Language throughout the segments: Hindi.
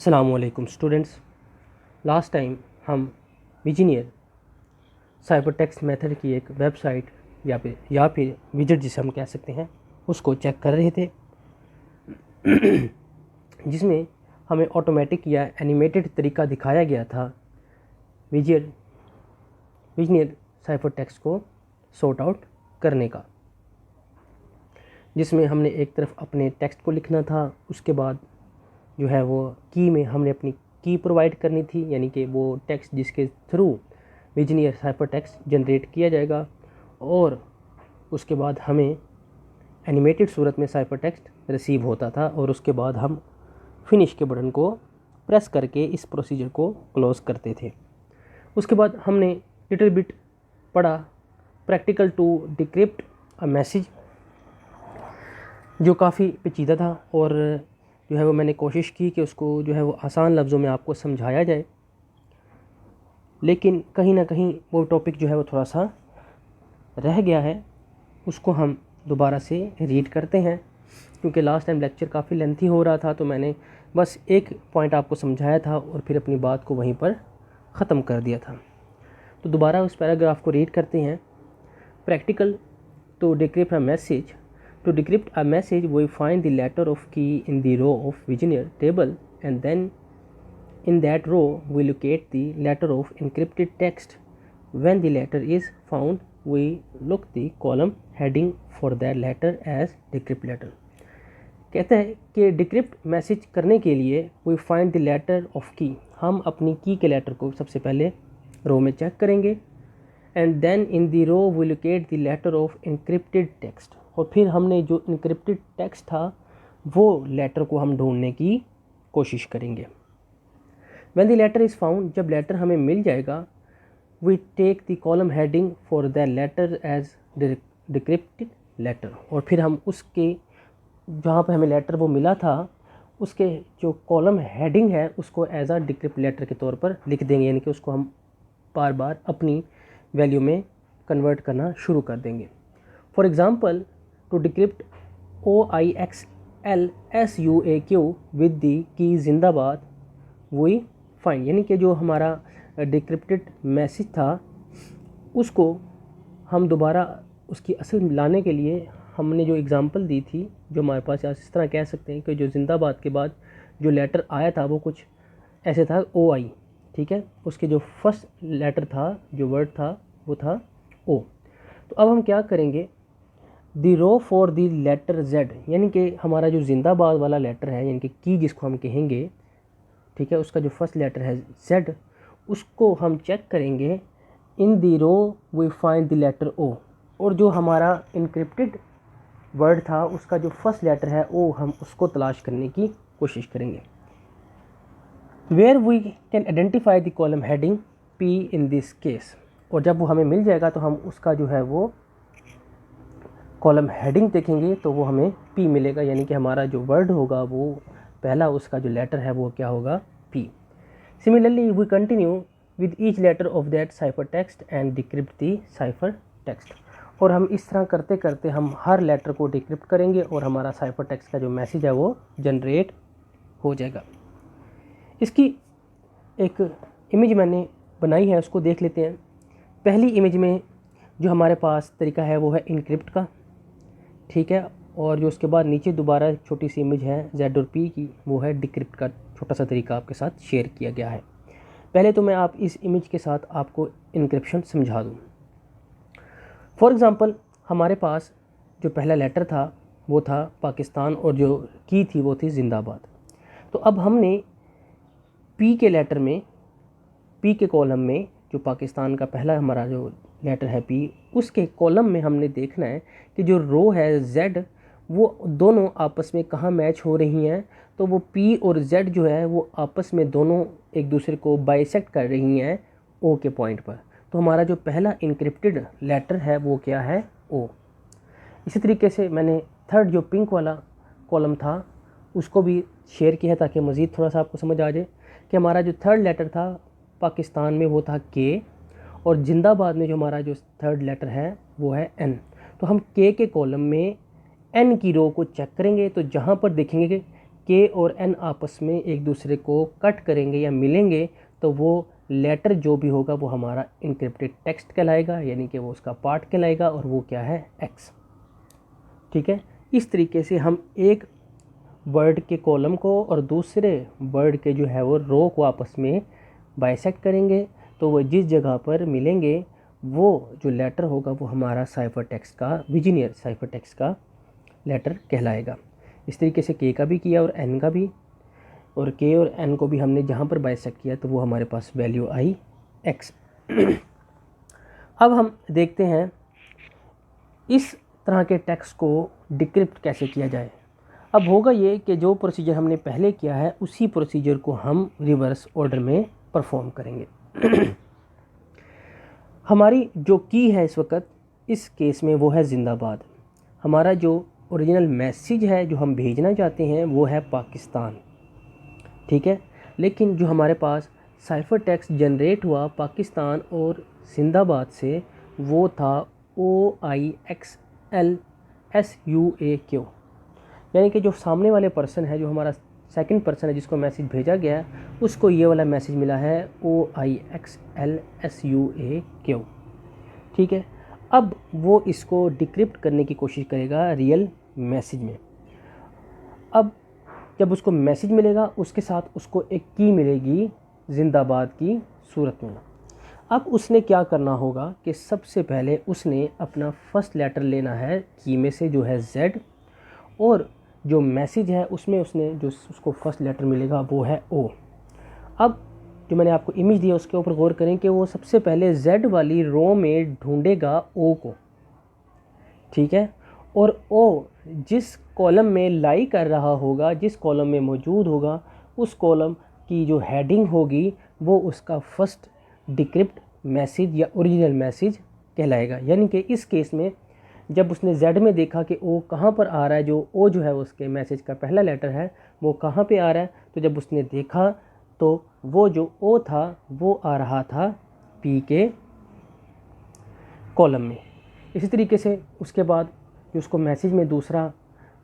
अस्सलामुअलैकुम स्टूडेंट्स। लास्ट टाइम हम विजिनियर साइबरटेक्स्ट मेथड की एक वेबसाइट या फिर विजिट जिसे हम कह सकते हैं उसको चेक कर रहे थे जिसमें हमें ऑटोमेटिक या एनिमेटेड तरीका दिखाया गया था विजिनियर साइबरटेक्स्ट को सॉर्ट आउट करने का, जिसमें हमने एक तरफ अपने टेक्स्ट को लिखना था, उसके बाद जो है वो की में हमने अपनी की प्रोवाइड करनी थी, यानी कि वो टेक्स्ट जिसके थ्रू विजिनियर साइबरटेक्स्ट जनरेट किया जाएगा, और उसके बाद हमें एनिमेटेड सूरत में साइबरटेक्स्ट रिसीव होता था और उसके बाद हम फिनिश के बटन को प्रेस करके इस प्रोसीजर को क्लोज़ करते थे। उसके बाद हमने लिटिल बिट पढ़ा practical to decrypt a message, जो काफ़ी पेचीदा था और जो है वो मैंने कोशिश की कि उसको जो है वो आसान लफ्ज़ों में आपको समझाया जाए, लेकिन कहीं ना कहीं वो टॉपिक जो है वो थोड़ा सा रह गया है। उसको हम दोबारा से रीड करते हैं, क्योंकि लास्ट टाइम लेक्चर काफ़ी लेंथी हो रहा था, तो मैंने बस एक पॉइंट आपको समझाया था और फिर अपनी बात को वहीं पर ख़त्म कर दिया था। तो दोबारा उस पैराग्राफ को रीड करते हैं। Practical to decrypt a message. To decrypt a message, we find the letter of key in the row of Vigenère table, and then in that row we locate the letter of encrypted text. When the letter is found, we look the column heading for that letter as decrypt letter. कहते हैं कि डिक्रिप्ट मैसेज करने के लिए we find the letter of key, हम अपनी की के लेटर को सबसे पहले रो में चेक करेंगे, and then in the row we locate the letter of encrypted text, और फिर हमने जो इनक्रिप्टेड टेक्स्ट था वो लेटर को हम ढूंढने की कोशिश करेंगे। When the letter is found, जब लेटर हमें मिल जाएगा, we take the column heading for the letter as decrypted letter, और फिर हम उसके जहाँ पर हमें लेटर वो मिला था उसके जो कॉलम हेडिंग है उसको एज अ डिक्रिप्ट लेटर के तौर पर लिख देंगे, यानी कि उसको हम बार बार अपनी वैल्यू में कन्वर्ट करना शुरू कर देंगे। For example, to decrypt OIXLSUAQ with the key जिंदाबाद we find, यानी कि जो हमारा डिक्रिप्टेड मैसेज था उसको हम दोबारा उसकी असल लाने के लिए हमने जो एग्ज़ाम्पल दी थी, जो हमारे पास इस तरह कह सकते हैं कि जो जिंदाबाद के बाद जो लेटर आया था वो कुछ ऐसे था OI, ठीक है, उसके जो फर्स्ट लेटर था, जो वर्ड था वो था O। तो अब हम क्या करेंगे, the row for the letter Z, यानी कि हमारा जो जिंदाबाद वाला लेटर है, यानी कि की जिसको हम कहेंगे, ठीक है, उसका जो फर्स्ट लेटर है जेड, उसको हम चेक करेंगे इन दी रो वी फाइंड द लेटर ओ, और जो हमारा इनक्रिप्टेड वर्ड था उसका जो फर्स्ट लेटर है ओ, हम उसको तलाश करने की कोशिश करेंगे। Where we can identify the column heading P in this case, और जब वो हमें मिल जाएगा तो हम उसका जो है वो कॉलम हेडिंग देखेंगे तो वो हमें पी मिलेगा, यानी कि हमारा जो वर्ड होगा वो पहला उसका जो लेटर है वो क्या होगा, P. Similarly we continue with each letter of that cipher text and decrypt the cipher text, और हम इस तरह करते करते हम हर लेटर को डिक्रिप्ट करेंगे और हमारा साइफर टेक्स्ट का जो मैसेज है वो जनरेट हो जाएगा। इसकी एक इमेज मैंने बनाई है, उसको देख लेते हैं। पहली इमेज में जो हमारे पास तरीका है वो है इनक्रिप्ट का, ठीक है, और जो उसके बाद नीचे दोबारा छोटी सी इमेज है जेड और पी की, वो है डिक्रिप्ट का छोटा सा तरीका आपके साथ शेयर किया गया है। पहले तो मैं आप इस इमेज के साथ आपको इनक्रिप्शन समझा दूँ। फॉर एग्ज़ाम्पल, हमारे पास जो पहला लेटर था वो था पाकिस्तान और जो की थी वो थी जिंदाबाद। तो अब हमने पी के लेटर में, पी के कॉलम में जो पाकिस्तान का पहला हमारा जो लेटर है पी, उसके कॉलम में हमने देखना है कि जो रो है जेड वो दोनों आपस में कहाँ मैच हो रही हैं। तो वो पी और जेड जो है वो आपस में दोनों एक दूसरे को बाइसेक्ट कर रही हैं ओ के पॉइंट पर। तो हमारा जो पहला इनक्रिप्टेड लेटर है वो क्या है, ओ। इसी तरीके से मैंने थर्ड जो पिंक वाला कॉलम था उसको भी शेयर किया है ताकि मज़ीद थोड़ा सा आपको समझ आ जाए कि हमारा जो थर्ड लेटर था पाकिस्तान में वो था के, और जिंदाबाद में जो हमारा जो थर्ड लेटर है वो है एन। तो हम के कॉलम में एन की रो को चेक करेंगे, तो जहाँ पर देखेंगे कि के और एन आपस में एक दूसरे को कट करेंगे या मिलेंगे तो वो लेटर जो भी होगा वो हमारा इनक्रिप्टेड टेक्स्ट कहलाएगा, यानी कि वो उसका पार्ट कहलाएगा और वो क्या है, एक्स। ठीक है, इस तरीके से हम एक वर्ड के कॉलम को और दूसरे वर्ड के जो है वो रो को आपस में बाइसेक्ट करेंगे, तो वो जिस जगह पर मिलेंगे वो जो लेटर होगा वो हमारा साइफर टेक्स्ट का, विजिनियर साइफर टेक्स्ट का लेटर कहलाएगा। इस तरीके से के का भी किया और एन का भी, और के और एन को भी हमने जहाँ पर बाइसेक्ट किया तो वो हमारे पास वैल्यू आई एक्स। अब हम देखते हैं इस तरह के टेक्स्ट को डिक्रिप्ट कैसे किया जाए। अब होगा ये कि जो प्रोसीजर हमने पहले किया है उसी प्रोसीजर को हम रिवर्स ऑर्डर में परफॉर्म करेंगे। हमारी जो की है इस वक्त इस केस में वो है जिंदाबाद। हमारा जो ओरिजिनल मैसेज है जो हम भेजना चाहते हैं वो है पाकिस्तान, ठीक है। लेकिन जो हमारे पास साइफर टेक्स्ट जनरेट हुआ पाकिस्तान और जिंदाबाद से वो था OIXLSUAQ, यानी कि जो सामने वाले पर्सन है, जो हमारा सेकंड पर्सन है जिसको मैसेज भेजा गया है, उसको ये वाला मैसेज मिला है OIXLSUAQ, ठीक है। अब वो इसको डिक्रिप्ट करने की कोशिश करेगा रियल मैसेज में। अब जब उसको मैसेज मिलेगा उसके साथ उसको एक की मिलेगी जिंदाबाद की सूरत में। अब उसने क्या करना होगा कि सबसे पहले उसने अपना फर्स्ट लेटर लेना है की में से जो है Z, और जो मैसेज है उसमें उसने जो उसको फर्स्ट लेटर मिलेगा वो है O। अब जो मैंने आपको इमेज दी है उसके ऊपर गौर करें कि वो सबसे पहले Z वाली रो में ढूंढेगा O को, ठीक है। और O जिस कॉलम में लाई कर रहा होगा, जिस कॉलम में मौजूद होगा, उस कॉलम की जो हेडिंग होगी वो उसका फर्स्ट डिक्रिप्ट मैसेज या ओरिजिनल मैसेज कहलाएगा। यानी कि इस केस में जब उसने Z में देखा कि O कहाँ पर आ रहा है, जो O जो है उसके मैसेज का पहला लेटर है वो कहाँ पे आ रहा है, तो जब उसने देखा तो वो जो O था वो आ रहा था P के कॉलम में। इसी तरीके से उसके बाद जो उसको मैसेज में दूसरा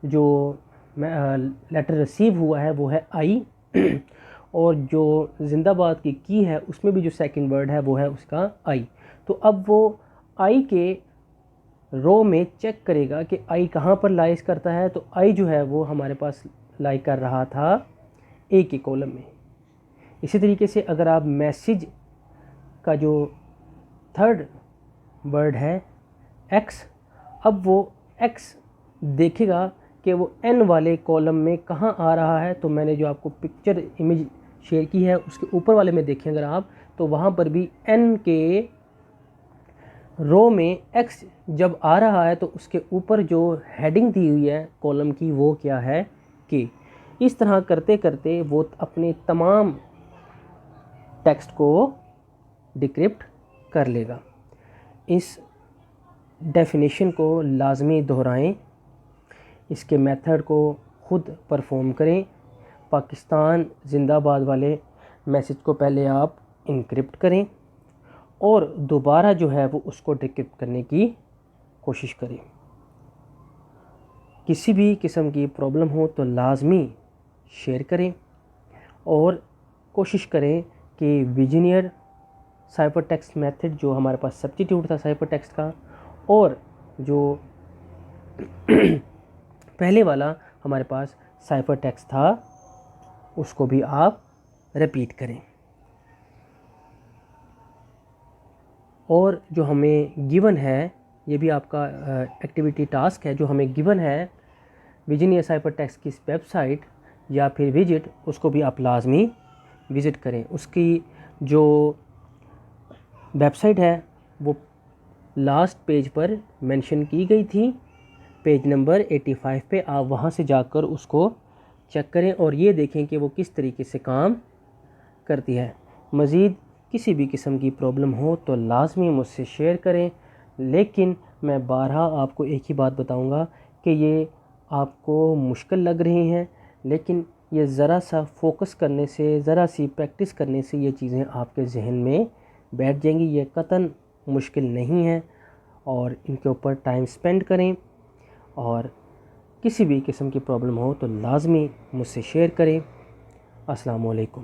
जो लेटर रिसीव हुआ है वो है I, और जो जिंदाबाद की है उसमें भी जो सेकंड वर्ड है वो है उसका I। तो अब वो I के रो में चेक करेगा कि I कहाँ पर लाइज करता है, तो I जो है वो हमारे पास लाई कर रहा था A के कॉलम में। इसी तरीके से अगर आप मैसेज का जो थर्ड वर्ड है X, अब वो X देखेगा कि वो N वाले कॉलम में कहाँ आ रहा है। तो मैंने जो आपको पिक्चर इमेज शेयर की है उसके ऊपर वाले में देखें अगर आप, तो वहाँ पर भी N के रो में X जब आ रहा है तो उसके ऊपर जो हेडिंग दी हुई है कॉलम की वो क्या है, K। इस तरह करते करते वो अपने तमाम टेक्स्ट को डिक्रिप्ट कर लेगा। इस डेफिनेशन को लाजमी दोहराएं, इसके मेथड को ख़ुद परफॉर्म करें। पाकिस्तान जिंदाबाद वाले मैसेज को पहले आप इनक्रिप्ट करें और दोबारा जो है वो उसको डिक्रिप्ट करने की कोशिश करें। किसी भी किस्म की प्रॉब्लम हो तो लाजमी शेयर करें और कोशिश करें कि विजिनियर साइफर टेक्स्ट मेथड जो हमारे पास सब्स्टिट्यूट था साइफर टेक्स्ट का, और जो पहले वाला हमारे पास साइफर टेक्स्ट था उसको भी आप रिपीट करें। और जो हमें गिवन है, ये भी आपका एक्टिविटी टास्क है, जो हमें गिवन है विजिनियर साइफर टेक्स्ट की वेबसाइट या फिर विजिट, उसको भी आप लाजमी विज़िट करें। उसकी जो वेबसाइट है वो लास्ट पेज पर मेंशन की गई थी, पेज नंबर 85 पे। आप वहाँ से जाकर उसको चेक करें और ये देखें कि वो किस तरीके से काम करती है। मज़ीद किसी भी किस्म की प्रॉब्लम हो तो लाजमी मुझसे शेयर करें, लेकिन मैं बारहा आपको एक ही बात बताऊंगा कि ये आपको मुश्किल लग रही हैं, लेकिन ये ज़रा सा फोकस करने से, ज़रा सी प्रैक्टिस करने से ये चीज़ें आपके जहन में बैठ जाएंगी। ये कतन मुश्किल नहीं है और इनके ऊपर टाइम स्पेंड करें। और किसी भी किस्म की प्रॉब्लम हो तो लाजमी मुझसे शेयर करें। अस्सलाम वालेकुम।